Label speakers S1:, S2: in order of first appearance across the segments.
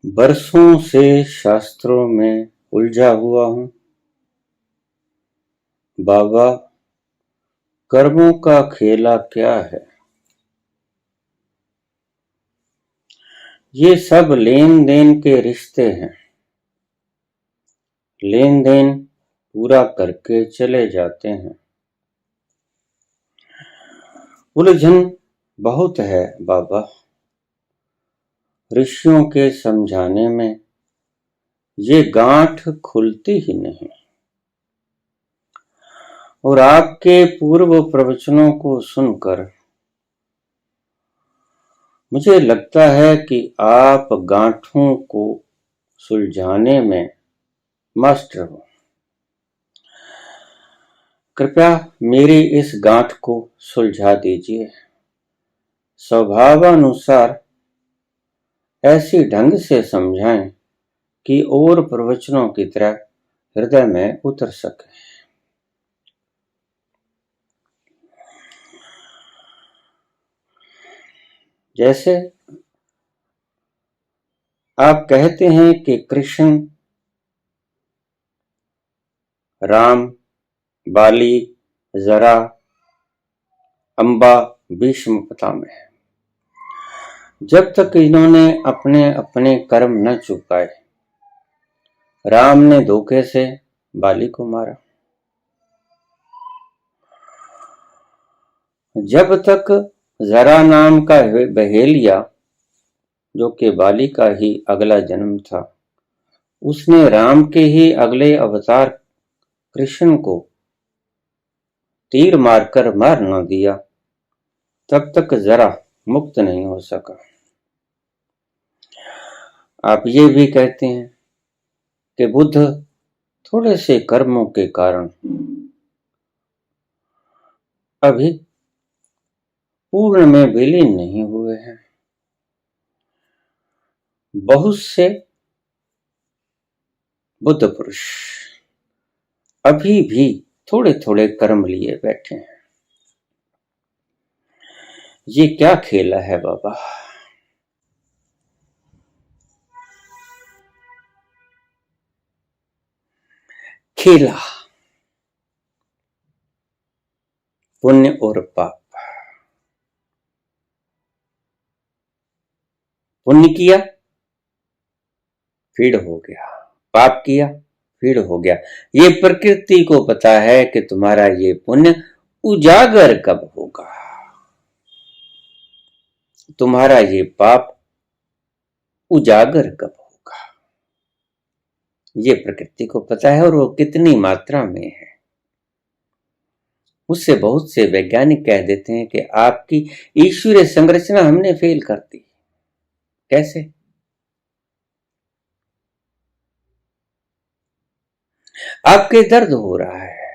S1: बरसों से शास्त्रों में उलझा हुआ हूँ। बाबा, कर्मों का खेला क्या है? ये सब लेन देन के रिश्ते हैं। लेन देन पूरा करके चले जाते हैं। उलझन बहुत है बाबा। ऋषियों के समझाने में ये गांठ खुलती ही नहीं। और आपके पूर्व प्रवचनों को सुनकर मुझे लगता है कि आप गांठों को सुलझाने में मास्टर हो। कृपया मेरी इस गांठ को सुलझा दीजिए। स्वभावानुसार ऐसी ढंग से समझाएं कि और प्रवचनों की तरह हृदय में उतर सके। जैसे आप कहते हैं कि कृष्ण, राम, बाली, जरा, अंबा, भीष्म पितामह हैं। जब तक इन्होंने अपने अपने कर्म न चुकाए, राम ने धोखे से बाली को मारा। जब तक जरा नाम का बहेलिया, जो कि बाली का ही अगला जन्म था, उसने राम के ही अगले अवतार कृष्ण को तीर मारकर मार न दिया, तब तक जरा मुक्त नहीं हो सका। आप ये भी कहते हैं कि बुद्ध थोड़े से कर्मों के कारण अभी पूर्ण में विलीन नहीं हुए हैं। बहुत से बुद्ध पुरुष अभी भी थोड़े थोड़े कर्म लिए बैठे हैं। ये क्या खेला है बाबा? खेला, पुण्य और पाप। पुण्य किया, फीड हो गया। पाप किया, फीड हो गया। ये प्रकृति को पता है कि तुम्हारा ये पुण्य उजागर कब होगा, तुम्हारा ये पाप उजागर कब होगा। ये प्रकृति को पता है, और वो कितनी मात्रा में है। उससे बहुत से वैज्ञानिक कह देते हैं कि आपकी ईश्वरीय संरचना हमने फेल कर दी। कैसे? आपके दर्द हो रहा है,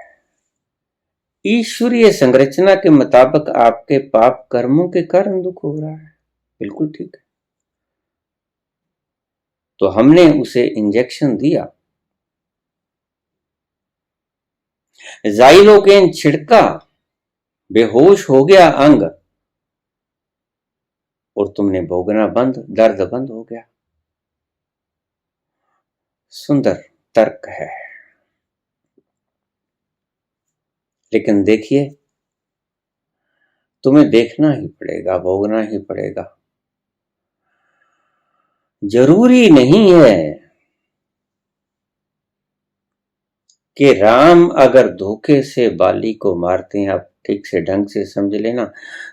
S1: ईश्वरीय संरचना के मुताबिक आपके पाप कर्मों के कारण दुख हो रहा है। बिल्कुल ठीक है। तो हमने उसे इंजेक्शन दिया, ज़ाइलोकेन छिड़का, बेहोश हो गया अंग, और तुमने भोगना बंद, दर्द बंद हो गया। सुंदर तर्क है, लेकिन देखिए, तुम्हें देखना ही पड़ेगा, भोगना ही पड़ेगा। जरूरी नहीं है कि राम अगर धोखे से बाली को मारते हैं, आप ठीक से ढंग से समझ लेना,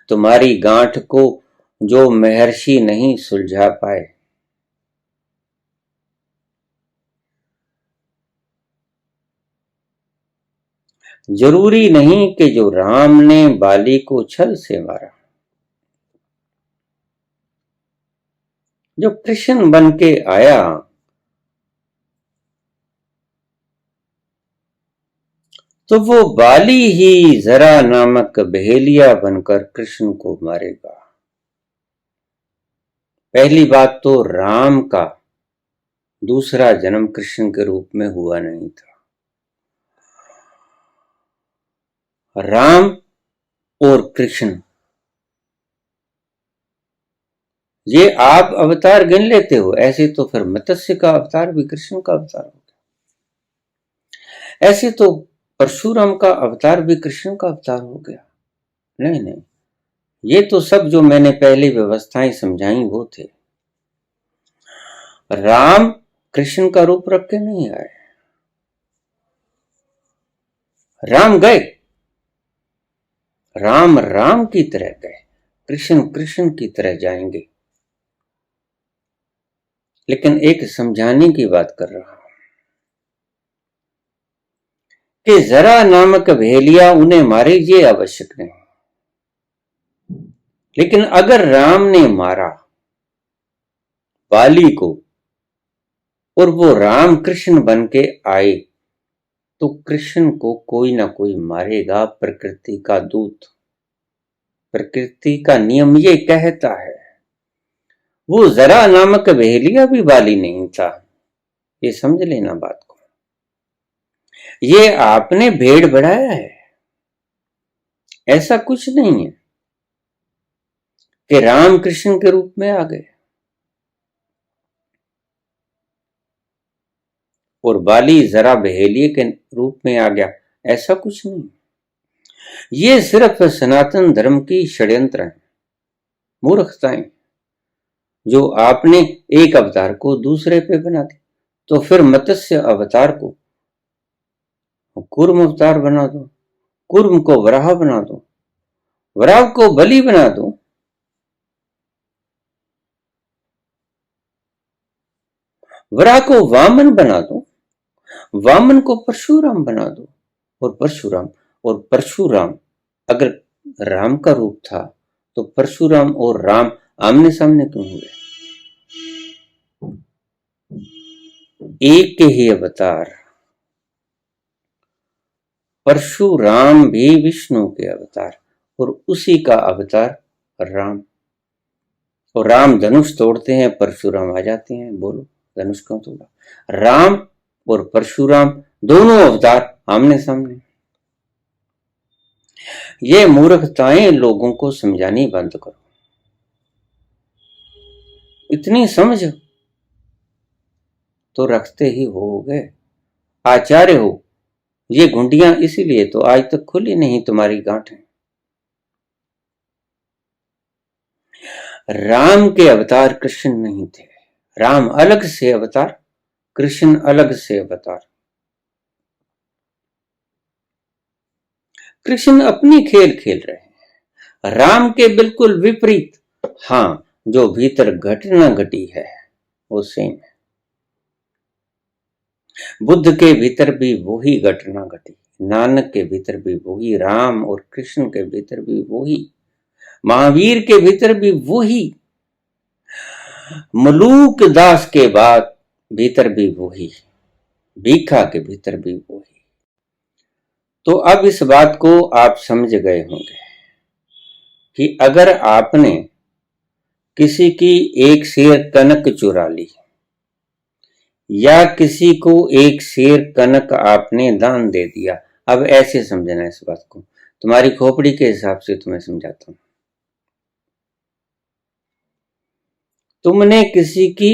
S1: तुम्हारी गांठ को जो महर्षि नहीं सुलझा पाए, जरूरी नहीं कि जो राम ने बाली को छल से मारा, जो कृष्ण बन के आया, तो वो बाली ही जरा नामक बहेलिया बनकर कृष्ण को मारेगा। पहली बात तो राम का दूसरा जन्म कृष्ण के रूप में हुआ नहीं था। राम और कृष्ण ये आप अवतार गिन लेते हो, ऐसे तो फिर मत्स्य का अवतार भी कृष्ण का अवतार हो गया, ऐसे तो परशुराम का अवतार भी कृष्ण का अवतार हो गया। नहीं नहीं, ये तो सब जो मैंने पहले व्यवस्थाएं समझाई वो थे। राम कृष्ण का रूप रख के नहीं आए, राम गए, राम राम की तरह गए, कृष्ण कृष्ण की तरह जाएंगे। लेकिन एक समझाने की बात कर रहा हूं कि जरा नामक भेलिया उन्हें मारे, ये आवश्यक नहीं। लेकिन अगर राम ने मारा बाली को और वो राम कृष्ण बन के आए, तो कृष्ण को कोई ना कोई मारेगा, प्रकृति का दूत। प्रकृति का नियम ये कहता है। वो जरा नामक बहेलिया भी बाली नहीं था, ये समझ लेना बात को। ये आपने भेड़ बढ़ाया है, ऐसा कुछ नहीं है कि राम कृष्ण के रूप में आ गए और बाली जरा बहेलिए के रूप में आ गया, ऐसा कुछ नहीं। ये सिर्फ सनातन धर्म की षड्यंत्र है, मूर्खताएं, जो आपने एक अवतार को दूसरे पे बना दी। तो फिर मत्स्य अवतार को कूर्म अवतार बना दो, कूर्म को वराह बना दो, वराह को बलि बना दो, वराह को वामन बना दो, वामन को परशुराम बना दो, और परशुराम अगर राम का रूप था तो परशुराम और राम आमने सामने क्यों हुए? एक के ही अवतार, परशुराम भी विष्णु के अवतार और उसी का अवतार राम। और राम धनुष तोड़ते हैं, परशुराम आ जाते हैं। बोलो धनुष क्यों तोड़ा? राम और परशुराम दोनों अवतार आमने सामने। ये मूर्खताएं लोगों को समझानी बंद करो, इतनी समझ तो रखते ही हो गए, आचार्य हो। ये घुंडियां इसीलिए तो आज तक खुली नहीं तुम्हारी गांठें। राम के अवतार कृष्ण नहीं थे, राम अलग से अवतार, कृष्ण अलग से अवतार। कृष्ण अपनी खेल खेल रहे हैं, राम के बिल्कुल विपरीत। हाँ, जो भीतर घटना घटी है वो सेम है। बुद्ध के भीतर भी वही घटना घटी, नानक के भीतर भी वही, राम और कृष्ण के भीतर भी वही, महावीर के भीतर भी वही, मलूक दास के बाद भीतर भी वही, भीखा के भीतर भी वही। तो अब इस बात को आप समझ गए होंगे कि अगर आपने किसी की एक शेर कनक चुरा ली या किसी को एक शेर कनक आपने दान दे दिया, अब ऐसे समझना इस बात को, तुम्हारी खोपड़ी के हिसाब से तुम्हें समझाता हूं। तुमने किसी की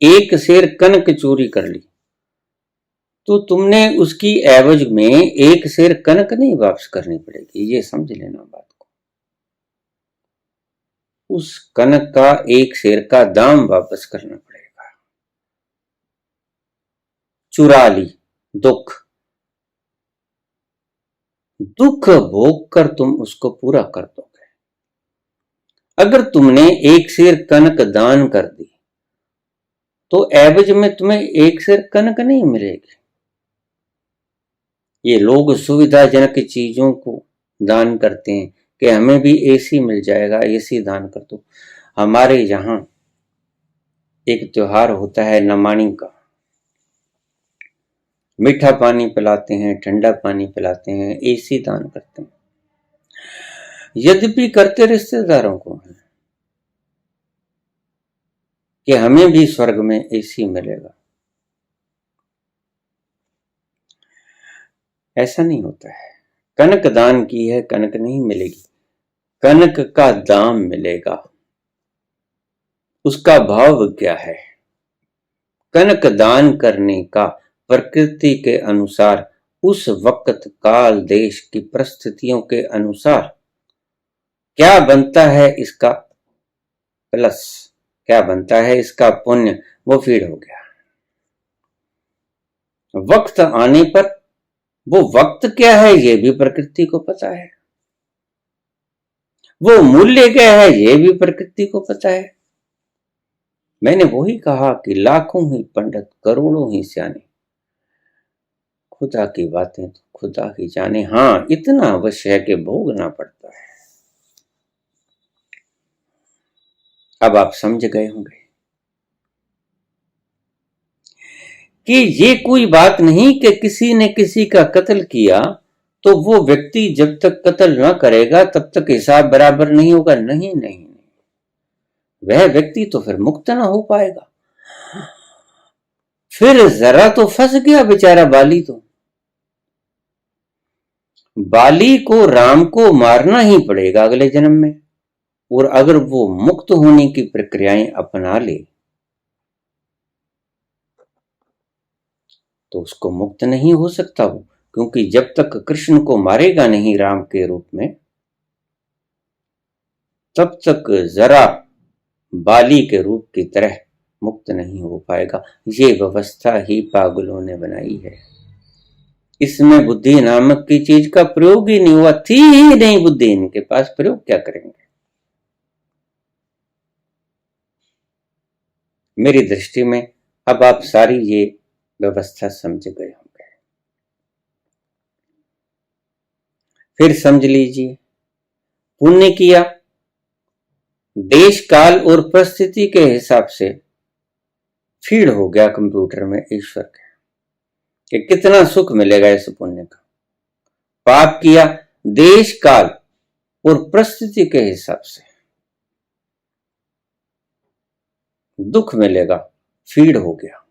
S1: एक शेर कनक चोरी कर ली, तो तुमने उसकी एवज में एक शेर कनक नहीं वापस करनी पड़ेगी, ये समझ लेना बात को। उस कनक का एक शेर का दाम वापस करना पड़ेगा। चुरा ली, दुख दुख भोग कर तुम उसको पूरा कर दोगे। अगर तुमने एक शेर कनक दान कर दी तो एवज में तुम्हें एक शेर कनक नहीं मिलेगी। ये लोग सुविधाजनक चीजों को दान करते हैं कि हमें भी एसी मिल जाएगा, एसी दान कर दो। हमारे यहां एक त्योहार होता है नमानी का, मीठा पानी पिलाते हैं, ठंडा पानी पिलाते हैं, एसी दान करते हैं। यद्यपि करते रिश्तेदारों को है कि हमें भी स्वर्ग में एसी मिलेगा, ऐसा नहीं होता है। कनक दान की है, कनक नहीं मिलेगी, कनक का दाम मिलेगा। उसका भाव क्या है। कनक दान करने का प्रकृति के अनुसार, उस वक्त काल देश की परिस्थितियों के अनुसार क्या बनता है इसका प्लस, क्या बनता है इसका पुण्य, वो फीड हो गया। वक्त आने पर वो वक्त क्या है ये भी प्रकृति को पता है, वो मूल्य क्या है ये भी प्रकृति को पता है। मैंने वही कहा कि लाखों ही पंडित करोड़ों ही सियाने, खुदा की बातें तो खुदा ही जाने। हाँ, इतना अवश्य है कि भोगना पड़ता है। अब आप समझ गए होंगे कि ये कोई बात नहीं कि किसी ने किसी का कत्ल किया तो वो व्यक्ति जब तक कत्ल ना करेगा तब तक हिसाब बराबर नहीं होगा। नहीं नहीं, वह व्यक्ति तो फिर मुक्त ना हो पाएगा। फिर जरा तो फंस गया बेचारा बाली। तो बाली को राम को मारना ही पड़ेगा अगले जन्म में, और अगर वो मुक्त होने की प्रक्रियाएं अपना ले तो उसको मुक्त नहीं हो सकता वो, क्योंकि जब तक कृष्ण को मारेगा नहीं राम के रूप में तब तक जरा बाली के रूप की तरह मुक्त नहीं हो पाएगा। ये व्यवस्था ही पागलों ने बनाई है। इसमें बुद्धि नामक की चीज का प्रयोग ही नहीं हुआ, थी ही नहीं बुद्धि इनके पास, प्रयोग क्या करेंगे। मेरी दृष्टि में अब आप सारी ये व्यवस्था समझ गए होंगे। फिर समझ लीजिए, पुण्य किया, देश काल और परिस्थिति के हिसाब से फीड हो गया कंप्यूटर में ईश्वर के कि कितना सुख मिलेगा इस पुण्य का। पाप किया, देश काल और परिस्थिति के हिसाब से दुख मिलेगा, फीड हो गया।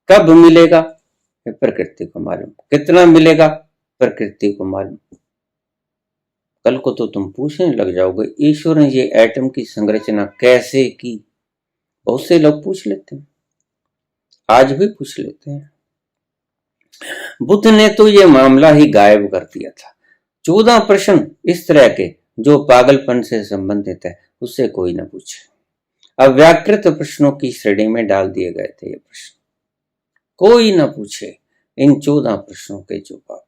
S1: कब मिलेगा प्रकृति को मालूम, कितना मिलेगा प्रकृति को मालूम। कल को तो तुम पूछने लग जाओगे ईश्वर ने ये एटम की संरचना कैसे की। बहुत से लोग पूछ लेते हैं, आज भी पूछ लेते हैं। बुद्ध ने तो ये मामला ही गायब कर दिया था। 14 प्रश्न इस तरह के जो पागलपन से संबंधित है उससे कोई ना पूछे। अव्याकृत प्रश्नों की श्रेणी में डाल दिए गए थे ये प्रश्न, कोई ना पूछे इन 14 प्रश्नों के जवाब।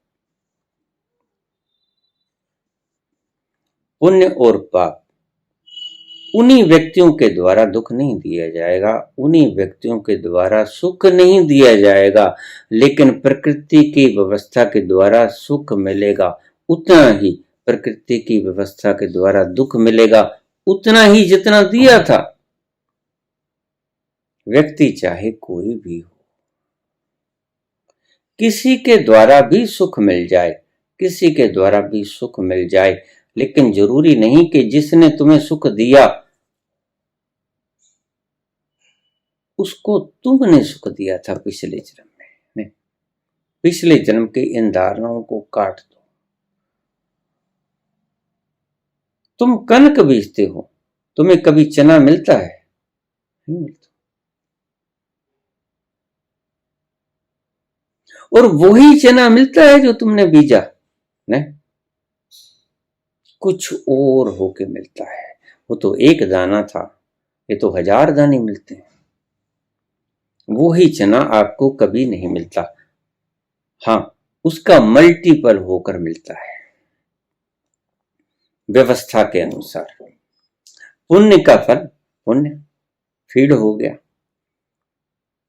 S1: पुण्य और पाप, उन्हीं व्यक्तियों के द्वारा दुख नहीं दिया जाएगा, उन्हीं व्यक्तियों के द्वारा सुख नहीं दिया जाएगा, लेकिन प्रकृति की व्यवस्था के द्वारा सुख मिलेगा उतना ही, प्रकृति की व्यवस्था के द्वारा दुख मिलेगा उतना ही जितना दिया था। व्यक्ति चाहे कोई भी हो, किसी के द्वारा भी सुख मिल जाए, किसी के द्वारा भी सुख मिल जाए, लेकिन जरूरी नहीं कि जिसने तुम्हें सुख दिया उसको तुमने सुख दिया था पिछले जन्म में। नहीं, पिछले जन्म के इन धारणाओं को काट दो। तुम कनक बीजते हो, तुम्हें कभी चना मिलता है? नहीं मिलता। और वही चना मिलता है जो तुमने बीजा? नहीं, कुछ और होके मिलता है। वो तो एक दाना था, ये तो 1000 दाने मिलते हैं। वो ही चना आपको कभी नहीं मिलता, हाँ उसका मल्टीपल होकर मिलता है व्यवस्था के अनुसार। पुण्य का फल पुण्य फीड हो गया,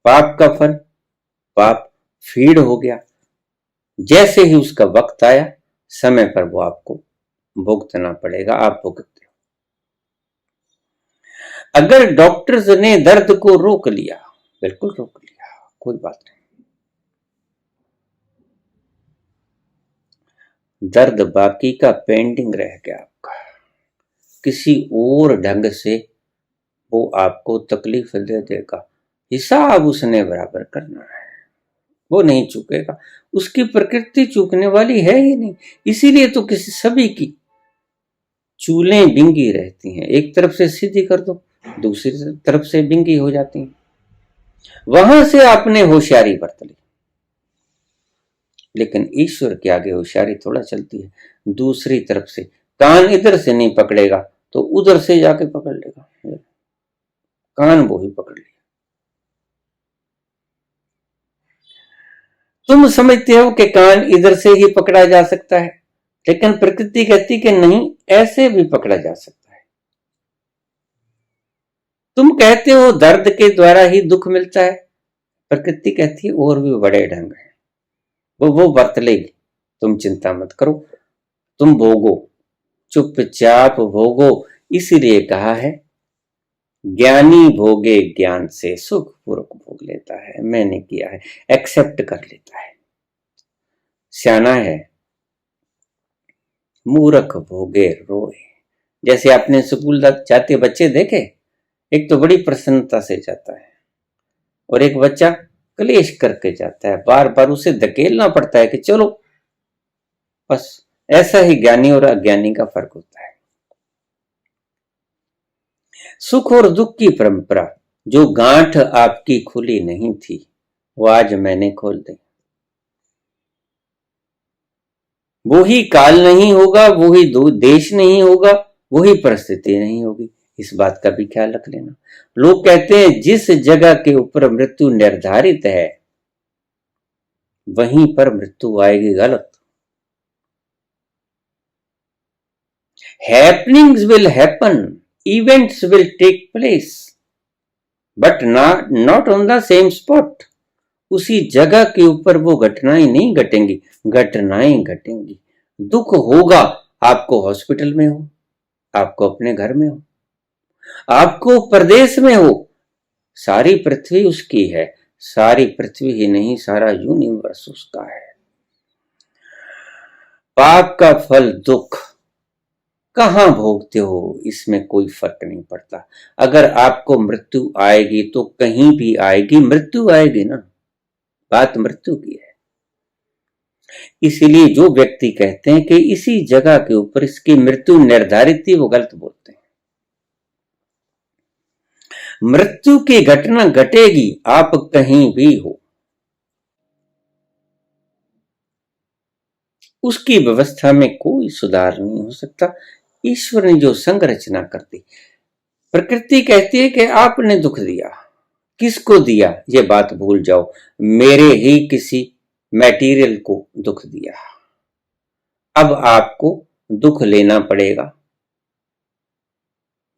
S1: पाप का फल पाप फीड हो गया। जैसे ही उसका वक्त आया समय पर वो आपको भुगतना पड़ेगा, आप भुगतते हो। अगर डॉक्टर्स ने दर्द को रोक लिया, बिल्कुल रोक लिया, कोई बात नहीं, दर्द बाकी का पेंडिंग रह गया आपका, किसी और ढंग से वो आपको तकलीफ दे देगा, हिसाब उसने बराबर करना है, वो नहीं चूकेगा। उसकी प्रकृति चूकने वाली है ही नहीं, इसीलिए तो किसी सभी की चूलें बिंगी रहती हैं, एक तरफ से सीधी कर दो दूसरी तरफ से बिंगी हो जाती हैं। वहां से आपने होशियारी बरत ली, लेकिन ईश्वर के आगे होशियारी थोड़ा चलती है। दूसरी तरफ से कान इधर से नहीं पकड़ेगा तो उधर से जाके पकड़ लेगा, कान वो ही पकड़ लिया। तुम समझते हो कि कान इधर से ही पकड़ा जा सकता है, लेकिन प्रकृति कहती कि नहीं, ऐसे भी पकड़ा जा सकता है। तुम कहते हो दर्द के द्वारा ही दुख मिलता है, प्रकृति कहती है और भी बड़े ढंग है, वो बरत लेगी, तुम चिंता मत करो, तुम भोगो, चुपचाप भोगो। इसीलिए कहा है ज्ञानी भोगे ज्ञान से सुख पूर्वक भोग लेता है, मैंने किया है, एक्सेप्ट कर लेता है। सियाना है, मूर्ख भोगे रोए। जैसे आपने स्कूल जाते बच्चे देखे, एक तो बड़ी प्रसन्नता से जाता है और एक बच्चा क्लेश करके जाता है, बार बार उसे धकेलना पड़ता है कि चलो। बस ऐसा ही ज्ञानी और अज्ञानी का फर्क होता है। सुख और दुख की परंपरा, जो गांठ आपकी खुली नहीं थी वो आज मैंने खोल दी। वो ही काल नहीं होगा, वो ही देश नहीं होगा, वो ही परिस्थिति नहीं होगी, इस बात का भी ख्याल रख लेना। लोग कहते हैं जिस जगह के ऊपर मृत्यु निर्धारित है वहीं पर मृत्यु आएगी, गलत। Happenings will happen, events will take place, but not on the same spot. उसी जगह के ऊपर वो घटनाएं नहीं घटेंगी, घटनाएं घटेंगी। दुख होगा, आपको हॉस्पिटल में हो, आपको अपने घर में हो, आपको प्रदेश में हो, सारी पृथ्वी उसकी है, सारी पृथ्वी ही नहीं सारा यूनिवर्स उसका है। पाप का फल दुख कहां भोगते हो इसमें कोई फर्क नहीं पड़ता। अगर आपको मृत्यु आएगी तो कहीं भी आएगी, मृत्यु आएगी ना, बात मृत्यु की है। इसीलिए जो व्यक्ति कहते हैं कि इसी जगह के ऊपर इसकी मृत्यु निर्धारित थी, वो गलत बोलते हैं। मृत्यु की घटना घटेगी, आप कहीं भी हो, उसकी व्यवस्था में कोई सुधार नहीं हो सकता। ईश्वर ने जो संरचना कर दी, प्रकृति कहती है कि आपने दुख दिया, किसको दिया ये बात भूल जाओ, मेरे ही किसी मटेरियल को दुख दिया, अब आपको दुख लेना पड़ेगा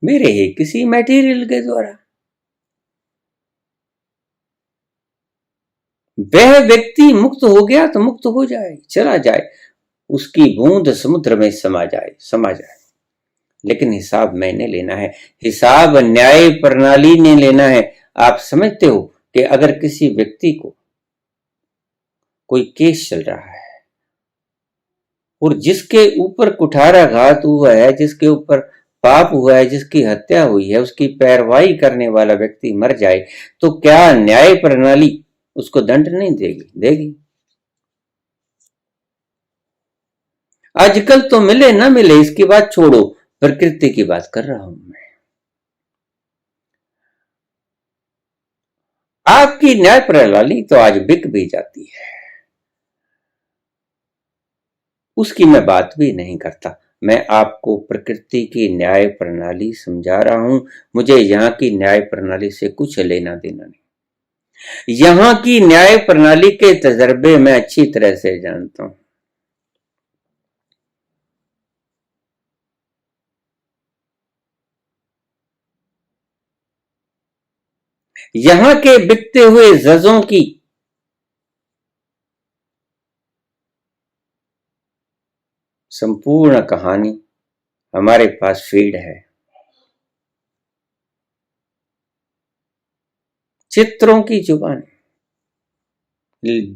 S1: मेरे ही किसी मटेरियल के द्वारा। वह व्यक्ति मुक्त हो गया तो मुक्त हो जाए, चला जाए, उसकी बूंद समुद्र में समा जाए, लेकिन हिसाब मैंने लेना है, हिसाब न्याय प्रणाली ने लेना है। आप समझते हो कि अगर किसी व्यक्ति को कोई केस चल रहा है और जिसके ऊपर कुठाराघात हुआ है, जिसके ऊपर पाप हुआ है, जिसकी हत्या हुई है, उसकी पैरवाई करने वाला व्यक्ति मर जाए, तो क्या न्याय प्रणाली उसको दंड नहीं देगी? देगी। आजकल तो मिले ना मिले इसकी बात छोड़ो, प्रकृति की बात कर रहा हूं मैं। आपकी न्याय प्रणाली तो आज बिक भी जाती है, उसकी मैं बात भी नहीं करता। मैं आपको प्रकृति की न्याय प्रणाली समझा रहा हूं। मुझे यहां की न्याय प्रणाली से कुछ लेना देना नहीं। यहां की न्याय प्रणाली के तजर्बे मैं अच्छी तरह से जानता हूं। यहां के बिकते हुए जजों की संपूर्ण कहानी हमारे पास फीड है, चित्रों की जुबानी,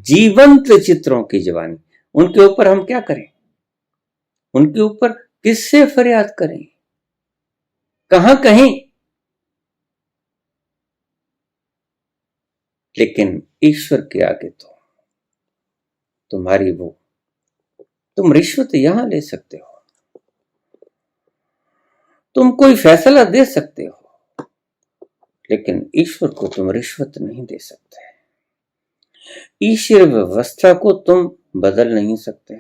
S1: जीवंत चित्रों की जुबानी। उनके ऊपर हम क्या करें? उनके ऊपर किससे फरियाद करें? कहां कहें? लेकिन ईश्वर के आगे तो तुम्हारी वो, तुम रिश्वत यहां ले सकते हो, तुम कोई फैसला दे सकते हो, लेकिन ईश्वर को तुम रिश्वत नहीं दे सकते। ईश्वर व्यवस्था को तुम बदल नहीं सकते।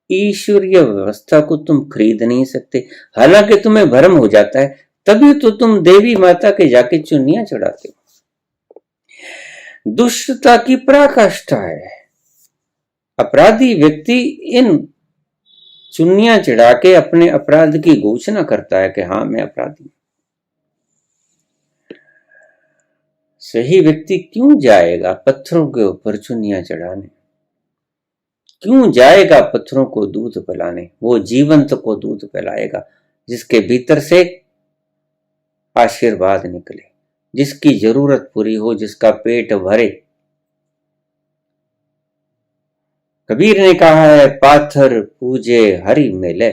S1: ईश्वरीय व्यवस्था को तुम खरीद नहीं सकते। हालांकि तुम्हें भ्रम हो जाता है, तभी तो तुम देवी माता के जाके चुन्नियां चढ़ाते हो। दुष्टता की पराकाष्ठा है। अपराधी व्यक्ति इन चुन्नियां चढ़ा के अपने अपराध की घोषणा करता है कि हाँ, मैं अपराधी हूं। सही व्यक्ति क्यों जाएगा पत्थरों के ऊपर चुन्नियां चढ़ाने? क्यों जाएगा पत्थरों को दूध पिलाने? वो जीवंत को दूध पिलाएगा, जिसके भीतर से आशीर्वाद निकले, जिसकी जरूरत पूरी हो, जिसका पेट भरे। कबीर ने कहा है, पाथर पूजे हरि मिले।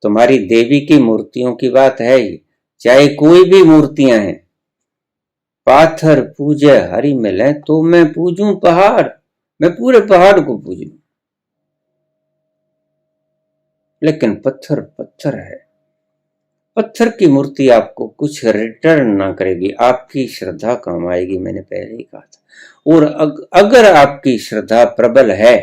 S1: तुम्हारी देवी की मूर्तियों की बात है ही, चाहे कोई भी मूर्तियां हैं, पाथर पूजे हरि मिले तो मैं पूजूं पहाड़, मैं पूरे पहाड़ को पूजूं। लेकिन पत्थर पत्थर है। पत्थर की मूर्ति आपको कुछ रिटर्न ना करेगी, आपकी श्रद्धा काम आएगी, मैंने पहले ही कहा था। और अगर आपकी श्रद्धा प्रबल है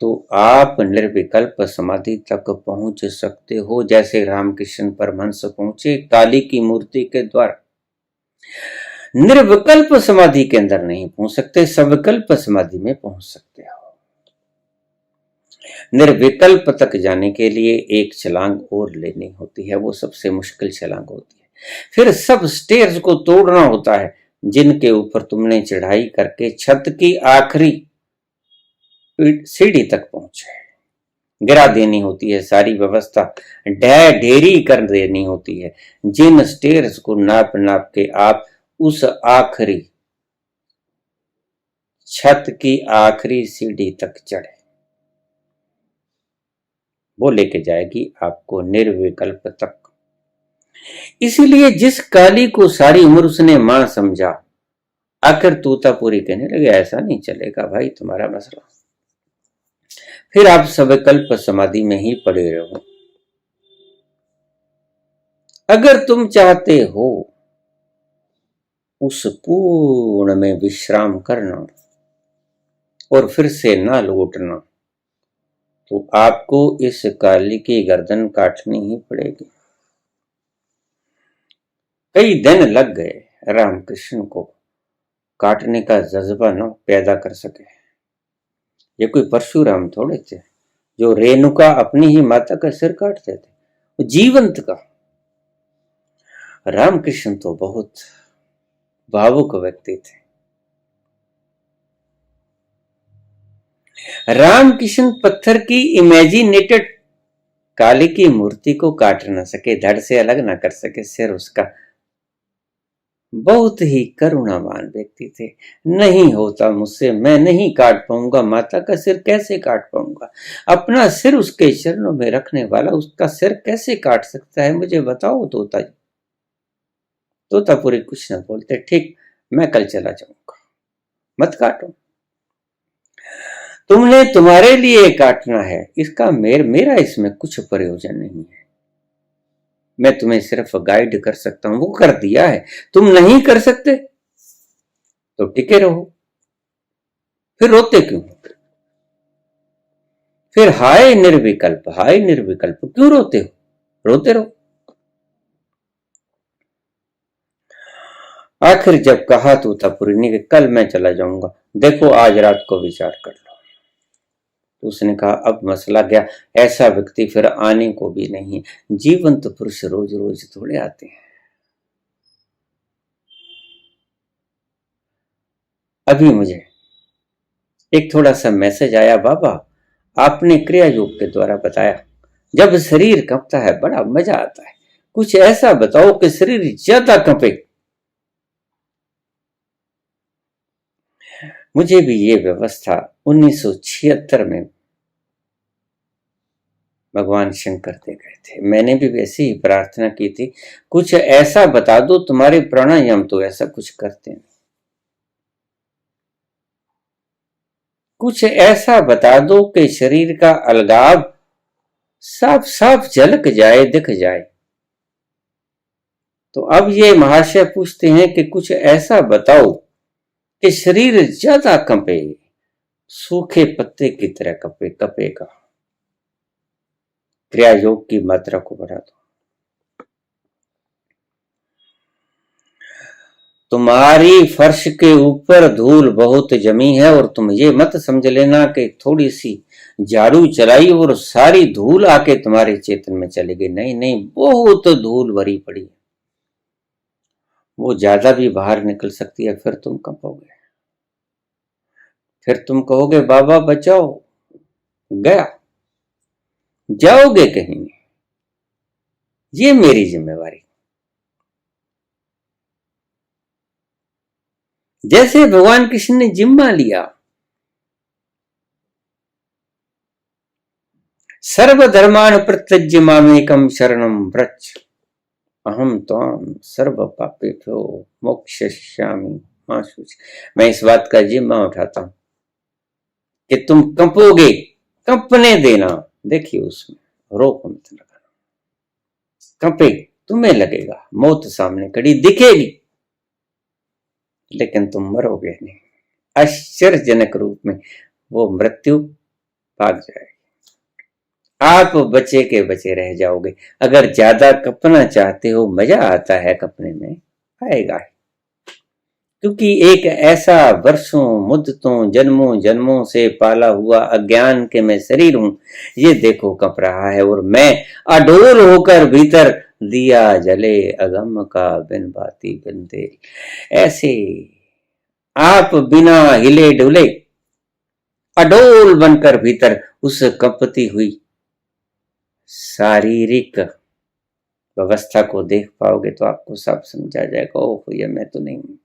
S1: तो आप निर्विकल्प समाधि तक पहुंच सकते हो, जैसे रामकृष्ण परमहंस पहुंचे काली की मूर्ति के द्वारा। निर्विकल्प समाधि के अंदर नहीं पहुंच सकते, सविकल्प समाधि में पहुंच सकते हो। निर्विकल्प तक जाने के लिए एक छलांग और लेनी होती है, वो सबसे मुश्किल छलांग होती है। फिर सब स्टेयर्स को तोड़ना होता है जिनके ऊपर तुमने चढ़ाई करके छत की आखिरी सीढ़ी तक पहुंचे। गिरा देनी होती है सारी व्यवस्था, ढेरी कर देनी होती है। जिन स्टेयर्स को नाप नाप के आप उस आखिरी छत की आखिरी सीढ़ी तक चढ़े, वो लेके जाएगी आपको निर्विकल्प तक। इसीलिए जिस काली को सारी उम्र उसने मां समझा, आखिर तोतापुरी कहने लगे, ऐसा नहीं चलेगा भाई तुम्हारा मसला। फिर आप सविकल्प समाधि में ही पड़े रहो। अगर तुम चाहते हो उस पूर्ण में विश्राम करना और फिर से ना लौटना, तो आपको इस काली की गर्दन काटनी ही पड़ेगी। कई दिन लग गए रामकृष्ण को काटने का जज्बा न पैदा कर सके। ये कोई परशुराम थोड़े थे जो रेणुका अपनी ही माता का सिर काटते थे, वो जीवंत का। रामकृष्ण तो बहुत भावुक व्यक्ति थे। रामकृष्ण पत्थर की इमेजिनेटेड काली की मूर्ति को काट ना सके, धड़ से अलग ना कर सके सिर उसका। बहुत ही करुणावान व्यक्ति थे। नहीं होता मुझसे, मैं नहीं काट पाऊंगा माता का सिर, कैसे काट पाऊंगा? अपना सिर उसके चरणों में रखने वाला उसका सिर कैसे काट सकता है? मुझे बताओ तोता जी। तोतापुरी कुछ ना बोलते, ठीक, मैं कल चला जाऊंगा, मत काटो। तुमने तुम्हारे लिए काटना है, इसका मेरा इसमें कुछ प्रयोजन नहीं है। मैं तुम्हें सिर्फ गाइड कर सकता हूं, वो कर दिया है। तुम नहीं कर सकते तो टिके रहो, फिर रोते क्यों? फिर हाय निर्विकल्प, हाय निर्विकल्प क्यों रोते हो? रोते रहो। आखिर जब कहा तोतापुरी ने कि कल मैं चला जाऊंगा, देखो आज रात को विचार कर लो। तो उसने कहा, अब मसला गया, ऐसा व्यक्ति फिर आने को भी नहीं। जीवंत पुरुष रोज रोज थोड़े आते हैं। अभी मुझे एक थोड़ा सा मैसेज आया, बाबा आपने क्रिया योग के द्वारा बताया जब शरीर कंपता है बड़ा मजा आता है, कुछ ऐसा बताओ कि शरीर ज्यादा कंपे। मुझे भी ये व्यवस्था 1976 में भगवान शंकर दे गए थे। मैंने भी वैसी ही प्रार्थना की थी, कुछ ऐसा बता दो, तुम्हारे प्राणायाम तो ऐसा कुछ करते हैं, कुछ ऐसा बता दो कि शरीर का अलगाव साफ साफ झलक जाए, दिख जाए। तो अब ये महाशय पूछते हैं कि कुछ ऐसा बताओ कि शरीर ज्यादा कंपे, सूखे पत्ते की तरह कपेगा। क्रिया योग की मात्रा को बढ़ा दो। तुम्हारी फर्श के ऊपर धूल बहुत जमी है और तुम ये मत समझ लेना कि थोड़ी सी झाड़ू चलाई और सारी धूल आके तुम्हारे चेतन में चली गई। नहीं नहीं, बहुत धूल भरी पड़ी है, वो ज्यादा भी बाहर निकल सकती है। फिर तुम कंपोगे, फिर तुम कहोगे बाबा बचाओ, गया, जाओगे कहीं नहीं, ये मेरी जिम्मेवारी। जैसे भगवान कृष्ण ने जिम्मा लिया, सर्वधर्मान प्रत्यज्य मामेकम शरणम व्रज अहम त्वाम सर्व पापेभ्यो मोक्षयिष्यामि मा शुचि। मैं इस बात का जिम्मा उठाता हूं कि तुम कंपोगे, कंपने देना। देखिए उसमें रोक मत लगाना, कंपे तुम्हें लगेगा, मौत सामने खड़ी दिखेगी, लेकिन तुम मरोगे नहीं। आश्चर्यजनक रूप में वो मृत्यु भाग जाएगी, आप बचे के बचे रह जाओगे। अगर ज्यादा कपना चाहते हो, मजा आता है कपने में, आएगा, क्योंकि एक ऐसा वर्षों मुद्दतों जन्मों जन्मों से पाला हुआ अज्ञान के मैं शरीर हूं, ये देखो कप रहा है और मैं अडोल होकर भीतर दिया जले अगम का बिन बाती बिन देरी। ऐसे आप बिना हिले डुले अडोल बनकर भीतर उस कंपती हुई शारीरिक व्यवस्था को देख पाओगे तो आपको सब समझा जाएगा, ओह ये मैं तो नहीं हूं,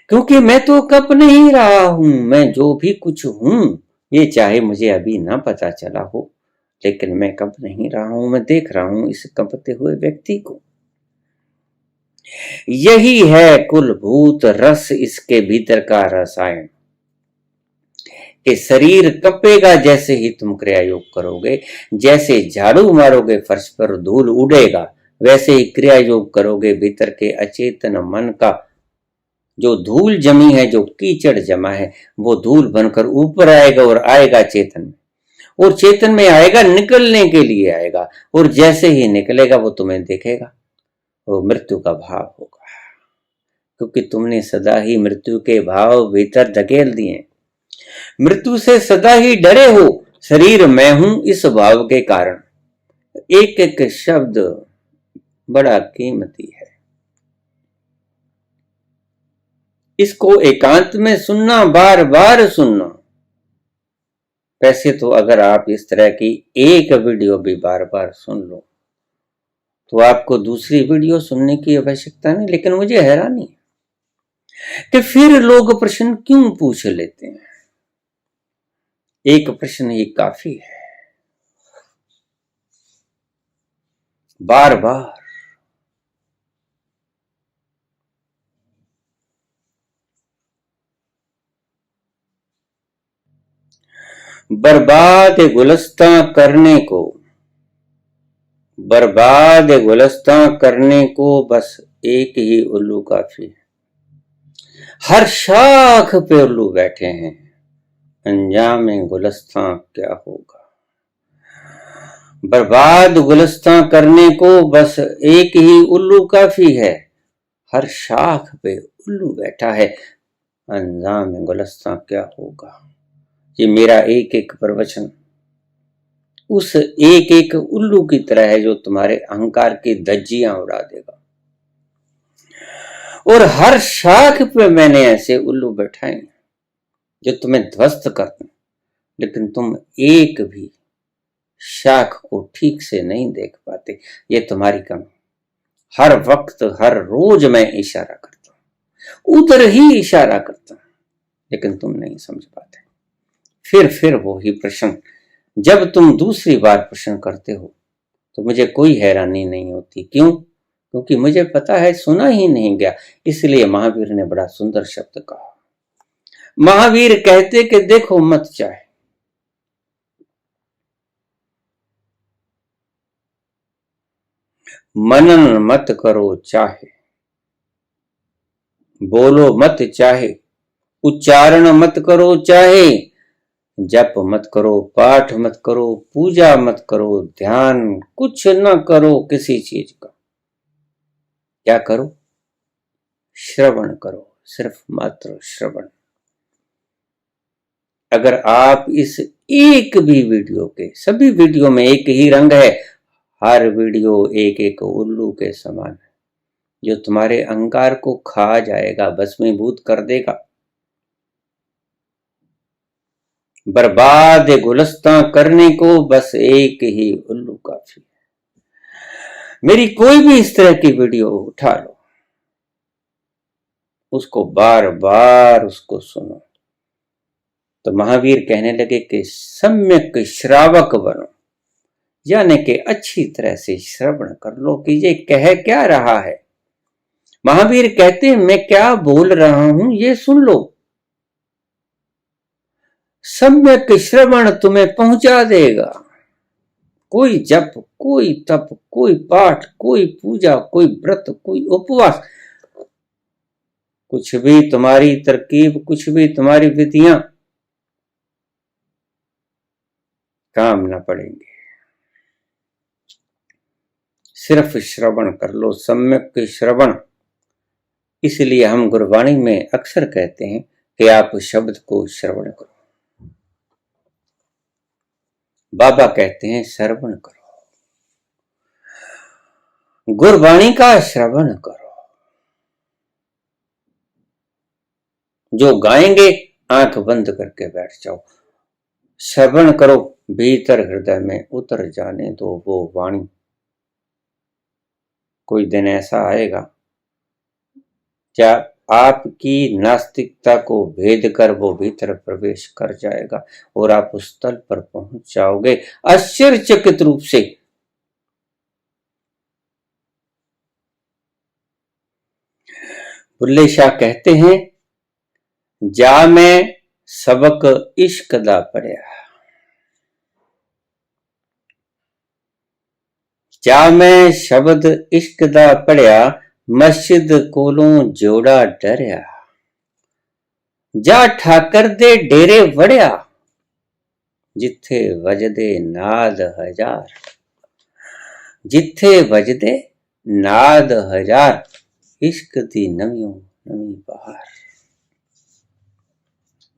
S1: क्योंकि मैं तो कप नहीं रहा हूं। मैं जो भी कुछ हूं, ये चाहे मुझे अभी ना पता चला हो, लेकिन मैं कप नहीं रहा हूं, मैं देख रहा हूं इस कंपते हुए व्यक्ति को। यही है कुलभूत रस, इसके भीतर का रसायन कि शरीर कपेगा जैसे ही तुम क्रिया योग करोगे। जैसे झाड़ू मारोगे फर्श पर धूल उड़ेगा, वैसे ही क्रिया योग करोगे, भीतर के अचेतन मन का जो धूल जमी है, जो कीचड़ जमा है, वो धूल बनकर ऊपर आएगा और आएगा चेतन में, और चेतन में आएगा, निकलने के लिए आएगा, और जैसे ही निकलेगा वो तुम्हें देखेगा, वो मृत्यु का भाव होगा, क्योंकि तुमने सदा ही मृत्यु के भाव भीतर धकेल दिए, मृत्यु से सदा ही डरे हो। शरीर मैं हूं इस भाव के कारण एक एक शब्द बड़ा कीमती है, इसको एकांत में सुनना, बार बार सुनना। वैसे तो अगर आप इस तरह की एक वीडियो भी बार बार सुन लो तो आपको दूसरी वीडियो सुनने की आवश्यकता नहीं। लेकिन मुझे हैरानी है कि फिर लोग प्रश्न क्यों पूछ लेते हैं। एक प्रश्न ही काफी है, बार बार। बर्बाद गुलस्तां करने को, बर्बाद गुलस्तां करने को बस एक ही उल्लू काफी है। हर शाख पे उल्लू बैठे हैं, अंजाम गुलस्तां क्या होगा। बर्बाद गुलस्तां करने को बस एक ही उल्लू काफी है, हर शाख पे उल्लू बैठा है, अंजाम गुलस्तां क्या होगा। ये मेरा एक एक प्रवचन उस एक एक उल्लू की तरह है जो तुम्हारे अहंकार की धज्जियां उड़ा देगा, और हर शाख पे मैंने ऐसे उल्लू बैठाए जो तुम्हें ध्वस्त करते, लेकिन तुम एक भी शाख को ठीक से नहीं देख पाते। ये तुम्हारी कमी। हर वक्त हर रोज मैं इशारा करता हूं, उधर ही इशारा करता हूं, लेकिन तुम नहीं समझ पाते। फिर वो ही प्रश्न, जब तुम दूसरी बार प्रश्न करते हो तो मुझे कोई हैरानी नहीं होती। क्यों? क्योंकि मुझे पता है सुना ही नहीं गया। इसलिए महावीर ने बड़ा सुंदर शब्द कहा, महावीर कहते कि देखो मत चाहे, मनन मत करो चाहे, बोलो मत चाहे, उच्चारण मत करो चाहे, जप मत करो, पाठ मत करो, पूजा मत करो, ध्यान कुछ न करो किसी चीज का। क्या करो? श्रवण करो, सिर्फ मात्र श्रवण। अगर आप इस एक भी वीडियो के, सभी वीडियो में एक ही रंग है, हर वीडियो एक एक उल्लू के समान है, जो तुम्हारे अहंकार को खा जाएगा, भस्मीभूत कर देगा, बर्बाद गुलस्तां करने को बस एक ही उल्लू काफी है। मेरी कोई भी इस तरह की वीडियो उठा लो, उसको बार बार उसको सुनो, तो महावीर कहने लगे कि सम्यक श्रावक बनो, यानी कि अच्छी तरह से श्रवण कर लो कि ये कह क्या रहा है। महावीर कहते हैं मैं क्या बोल रहा हूं ये सुन लो। सम्यक श्रवण तुम्हें पहुंचा देगा। कोई जप, कोई तप, कोई पाठ, कोई पूजा, कोई व्रत, कोई उपवास, कुछ भी तुम्हारी तरकीब, कुछ भी तुम्हारी विधियां काम न पड़ेंगे। सिर्फ श्रवण कर लो, सम्यक श्रवण। इसलिए हम गुरबाणी में अक्सर कहते हैं कि आप शब्द को श्रवण करो। बाबा कहते हैं श्रवण करो, गुरबाणी का श्रवण करो। जो गाएंगे आंख बंद करके बैठ जाओ, श्रवण करो, भीतर हृदय में उतर जाने दो वो वाणी। कोई दिन ऐसा आएगा जब आपकी नास्तिकता को भेद कर वो भीतर प्रवेश कर जाएगा और आप उस तल पर पहुंच जाओगे आश्चर्यचकित रूप से। बुल्ले शाह कहते हैं, जा मैं सबक इश्क दा पढ़िया, जा मैं शब्द इश्क दा पढ़िया, मस्जिद कोलों जोड़ा डरिया, जा ठाकर दे डेरे वड़िया, जिथे वजदे नाद हजार, जिथे वजदे नाद हजार, इश्क दी नवीं नवीं बहार।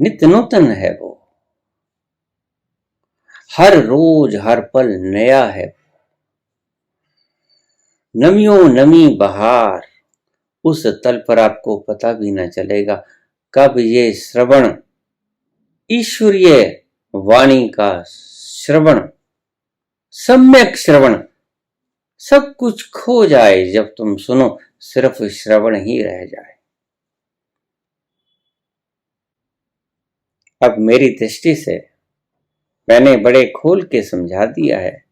S1: नित नूतन है वो, हर रोज हर पल नया है, नमियों नमी बहार। उस तल पर आपको पता भी न चलेगा कब ये श्रवण, ईश्वरीय वाणी का श्रवण, सम्यक श्रवण, सब कुछ खो जाए। जब तुम सुनो सिर्फ श्रवण ही रह जाए। अब मेरी दृष्टि से मैंने बड़े खोल के समझा दिया है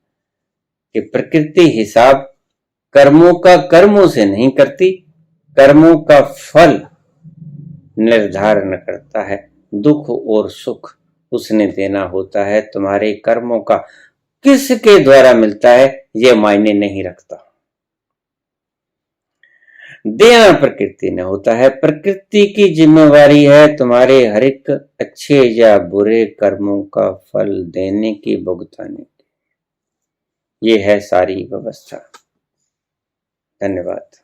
S1: कि प्रकृति हिसाब कर्मों का कर्मों से नहीं करती, कर्मों का फल निर्धारण करता है। दुख और सुख उसने देना होता है। तुम्हारे कर्मों का किसके द्वारा मिलता है यह मायने नहीं रखता, देना प्रकृति ने होता है। प्रकृति की जिम्मेवारी है तुम्हारे हर एक अच्छे या बुरे कर्मों का फल देने की, भुगताने की। ये है सारी व्यवस्था। धन्यवाद।